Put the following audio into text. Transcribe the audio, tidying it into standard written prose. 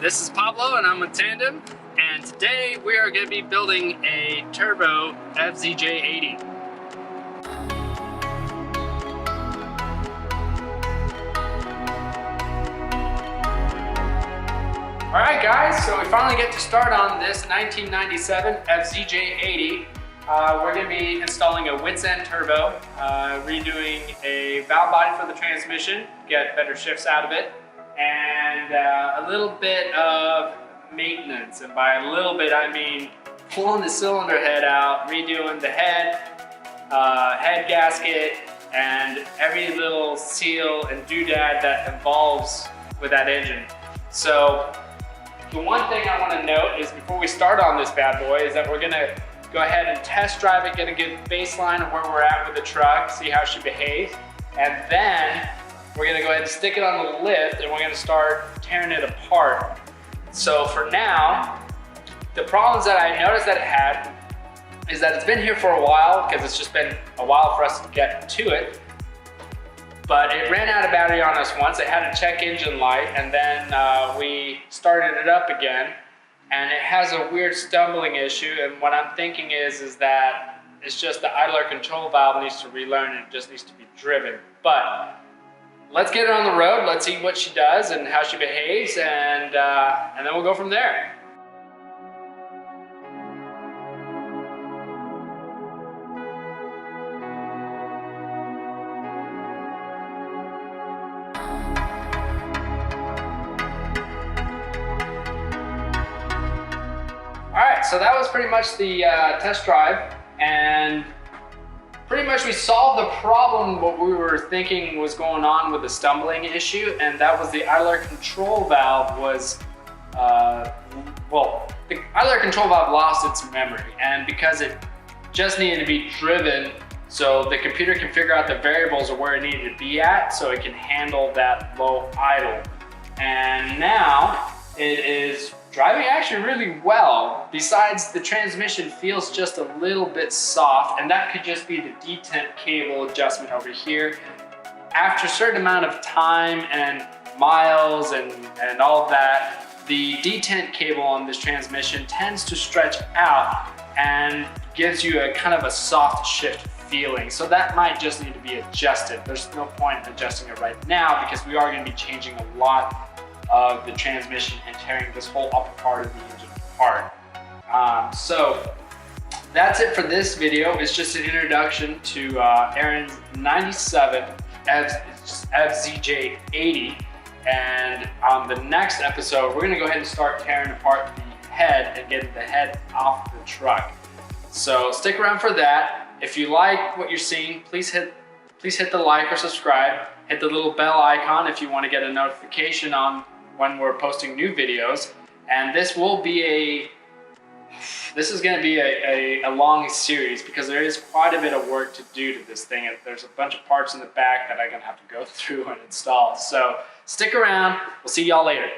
This is Pablo and I'm with Tandem, and today we are going to be building a turbo FZJ80. Alright guys, so we finally get to start on this 1997 FZJ80. We're going to be installing a Wits End turbo, redoing a valve body for the transmission, get better shifts out of it, and a little bit of maintenance. And by a little bit, I mean pulling the cylinder head out, redoing the head, head gasket, and every little seal and doodad that involves with that engine. So the one thing I want to note is before we start on this bad boy is that we're going to go ahead and test drive it, get a good baseline of where we're at with the truck, see how she behaves, and then we're going to go ahead and stick it on the lift and we're going to start tearing it apart. So for now, the problems that I noticed that it had is that it's been here for a while because it's just been a while for us to get to it. But it ran out of battery on us once. It had a check engine light, and then we started it up again, and it has a weird stumbling issue. And what I'm thinking is that it's just the idler control valve needs to relearn. It just needs to be driven. But let's get it on the road. Let's see what she does and how she behaves, and then we'll go from there. Alright, so that was pretty much the test drive, and pretty much we solved the problem what we were thinking was going on with the stumbling issue, and that was the idler control valve was, well, the idler control valve lost its memory, and because it just needed to be driven so the computer can figure out the variables of where it needed to be at so it can handle that low idle. And now it is driving actually really well. Besides, the transmission feels just a little bit soft, and that could just be the detent cable adjustment over here. After a certain amount of time and miles and all of that, the detent cable on this transmission tends to stretch out and gives you a kind of a soft shift feeling. So that might just need to be adjusted. There's no point in adjusting it right now because we are going to be changing a lot of the transmission and tearing this whole upper part of the engine apart. So that's it for this video. It's just an introduction to Aaron's 97 FZJ80, and on the next episode we're going to go ahead and start tearing apart the head and getting the head off the truck. So stick around for that. If you like what you're seeing, please hit the like or subscribe. Hit the little bell icon if you want to get a notification on when we're posting new videos. And this is going to be a long series because there is quite a bit of work to do to this thing. There's a bunch of parts in the back that I'm going to have to go through and install. So stick around. We'll see y'all later.